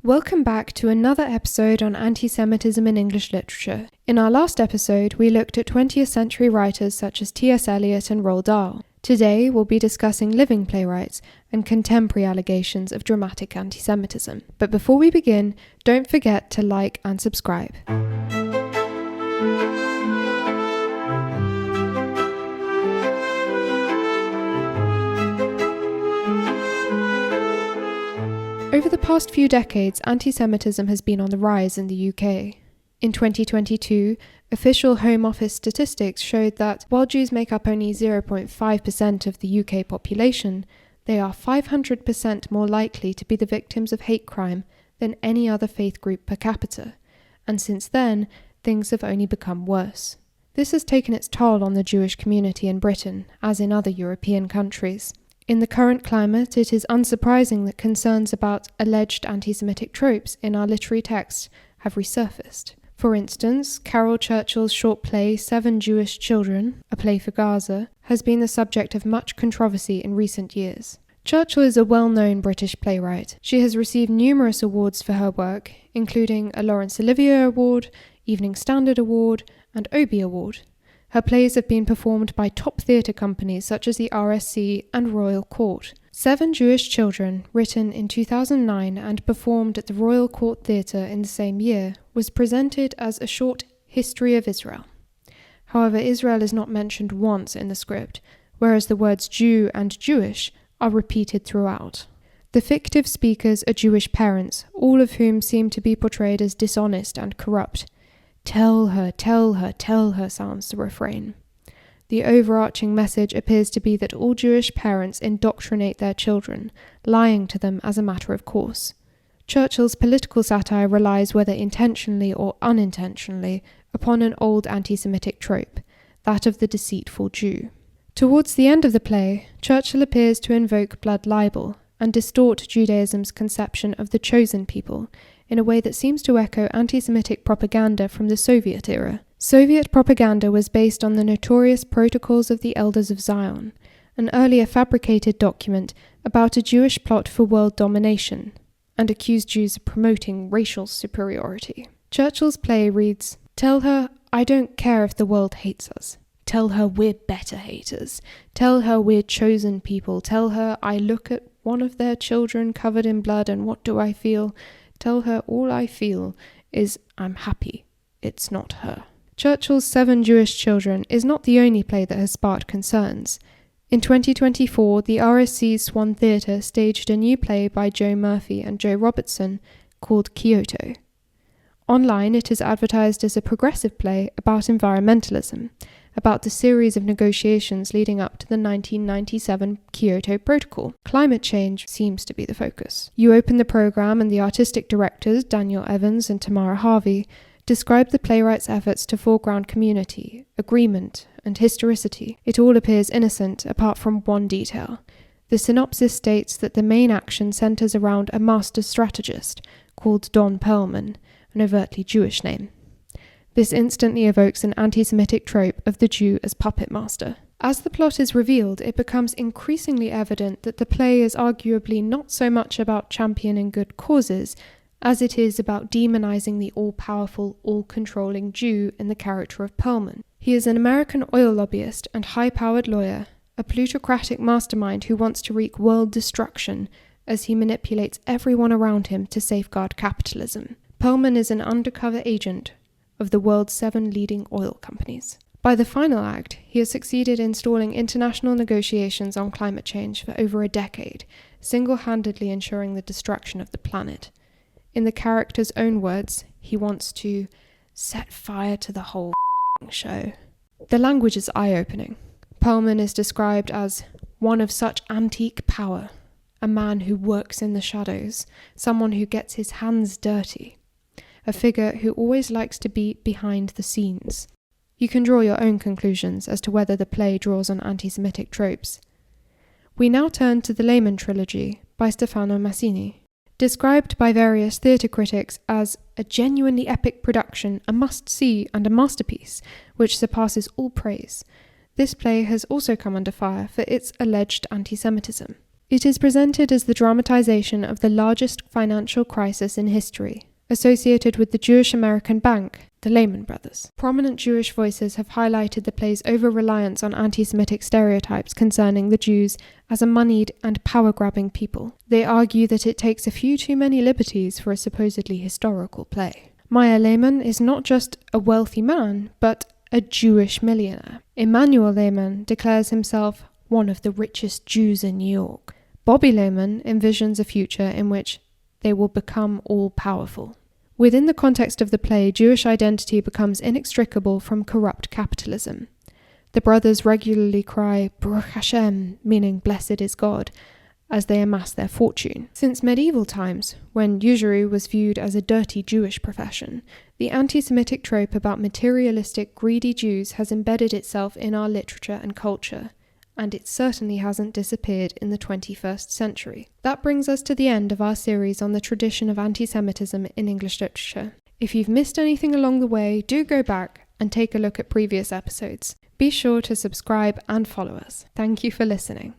Welcome back to another episode on anti-Semitism in English literature. In our last episode, we looked at 20th century writers such as T.S. Eliot and Roald Dahl. Today, we'll be discussing living playwrights and contemporary allegations of dramatic anti-Semitism. But before we begin, don't forget to like and subscribe. Over the past few decades, anti-Semitism has been on the rise in the UK. In 2022, official Home Office statistics showed that while Jews make up only 0.5% of the UK population, they are 500% more likely to be the victims of hate crime than any other faith group per capita. And since then, things have only become worse. This has taken its toll on the Jewish community in Britain, as in other European countries. In the current climate, it is unsurprising that concerns about alleged anti-Semitic tropes in our literary texts have resurfaced. For instance, Caryl Churchill's short play 7 Jewish Children, a play for Gaza, has been the subject of much controversy in recent years. Churchill is a well-known British playwright. She has received numerous awards for her work, including a Laurence Olivier Award, Evening Standard Award, and Obie Award. Her plays have been performed by top theatre companies such as the RSC and Royal Court. 7 Jewish Children, written in 2009 and performed at the Royal Court Theatre in the same year, was presented as a short history of Israel. However, Israel is not mentioned once in the script, whereas the words Jew and Jewish are repeated throughout. The fictive speakers are Jewish parents, all of whom seem to be portrayed as dishonest and corrupt. Tell her, tell her, tell her sounds the refrain. The overarching message appears to be that all Jewish parents indoctrinate their children, lying to them as a matter of course. Churchill's political satire relies, whether intentionally or unintentionally, upon an old anti-Semitic trope, that of the deceitful Jew. Towards the end of the play, Churchill appears to invoke blood libel and distort Judaism's conception of the chosen people in a way that seems to echo anti-Semitic propaganda from the Soviet era. Soviet propaganda was based on the notorious Protocols of the Elders of Zion, an earlier fabricated document about a Jewish plot for world domination, and accused Jews of promoting racial superiority. Churchill's play reads, "Tell her, I don't care if the world hates us. Tell her we're better haters. Tell her we're chosen people. Tell her I look at one of their children covered in blood and what do I feel? Tell her all I feel is I'm happy. It's not her." Churchill's 7 Jewish Children is not the only play that has sparked concerns. In 2024, the RSC's Swan Theatre staged a new play by Joe Murphy and Joe Robertson called Kyoto. Online, it is advertised as a progressive play about environmentalism, about the series of negotiations leading up to the 1997 Kyoto Protocol. Climate change seems to be the focus. You open the program and the artistic directors, Daniel Evans and Tamara Harvey, describe the playwright's efforts to foreground community, agreement, and historicity. It all appears innocent apart from one detail. The synopsis states that the main action centers around a master strategist called Don Perlman, an overtly Jewish name. This instantly evokes an anti-Semitic trope of the Jew as puppet master. As the plot is revealed, it becomes increasingly evident that the play is arguably not so much about championing good causes as it is about demonizing the all-powerful, all-controlling Jew in the character of Perlman. He is an American oil lobbyist and high-powered lawyer, a plutocratic mastermind who wants to wreak world destruction as he manipulates everyone around him to safeguard capitalism. Perlman is an undercover agent of the world's 7 leading oil companies. By the final act, he has succeeded in stalling international negotiations on climate change for over a decade, single-handedly ensuring the destruction of the planet. In the character's own words, he wants to set fire to the whole show. The language is eye-opening. Perlman is described as one of such antique power, a man who works in the shadows, someone who gets his hands dirty, a figure who always likes to be behind the scenes. You can draw your own conclusions as to whether the play draws on anti-Semitic tropes. We now turn to the Layman Trilogy by Stefano Massini. Described by various theatre critics as a genuinely epic production, a must-see and a masterpiece, which surpasses all praise, this play has also come under fire for its alleged anti-Semitism. It is presented as the dramatization of the largest financial crisis in history, associated with the Jewish American bank, the Layman brothers. Prominent Jewish voices have highlighted the play's over-reliance on anti-Semitic stereotypes concerning the Jews as a moneyed and power-grabbing people. They argue that it takes a few too many liberties for a supposedly historical play. Meyer Layman is not just a wealthy man, but a Jewish millionaire. Emanuel Layman declares himself one of the richest Jews in New York. Bobby Layman envisions a future in which they will become all-powerful. Within the context of the play, Jewish identity becomes inextricable from corrupt capitalism. The brothers regularly cry, Baruch Hashem, meaning blessed is God, as they amass their fortune. Since medieval times, when usury was viewed as a dirty Jewish profession, the anti-Semitic trope about materialistic, greedy Jews has embedded itself in our literature and culture, and it certainly hasn't disappeared in the 21st century. That brings us to the end of our series on the tradition of anti-Semitism in English literature. If you've missed anything along the way, do go back and take a look at previous episodes. Be sure to subscribe and follow us. Thank you for listening.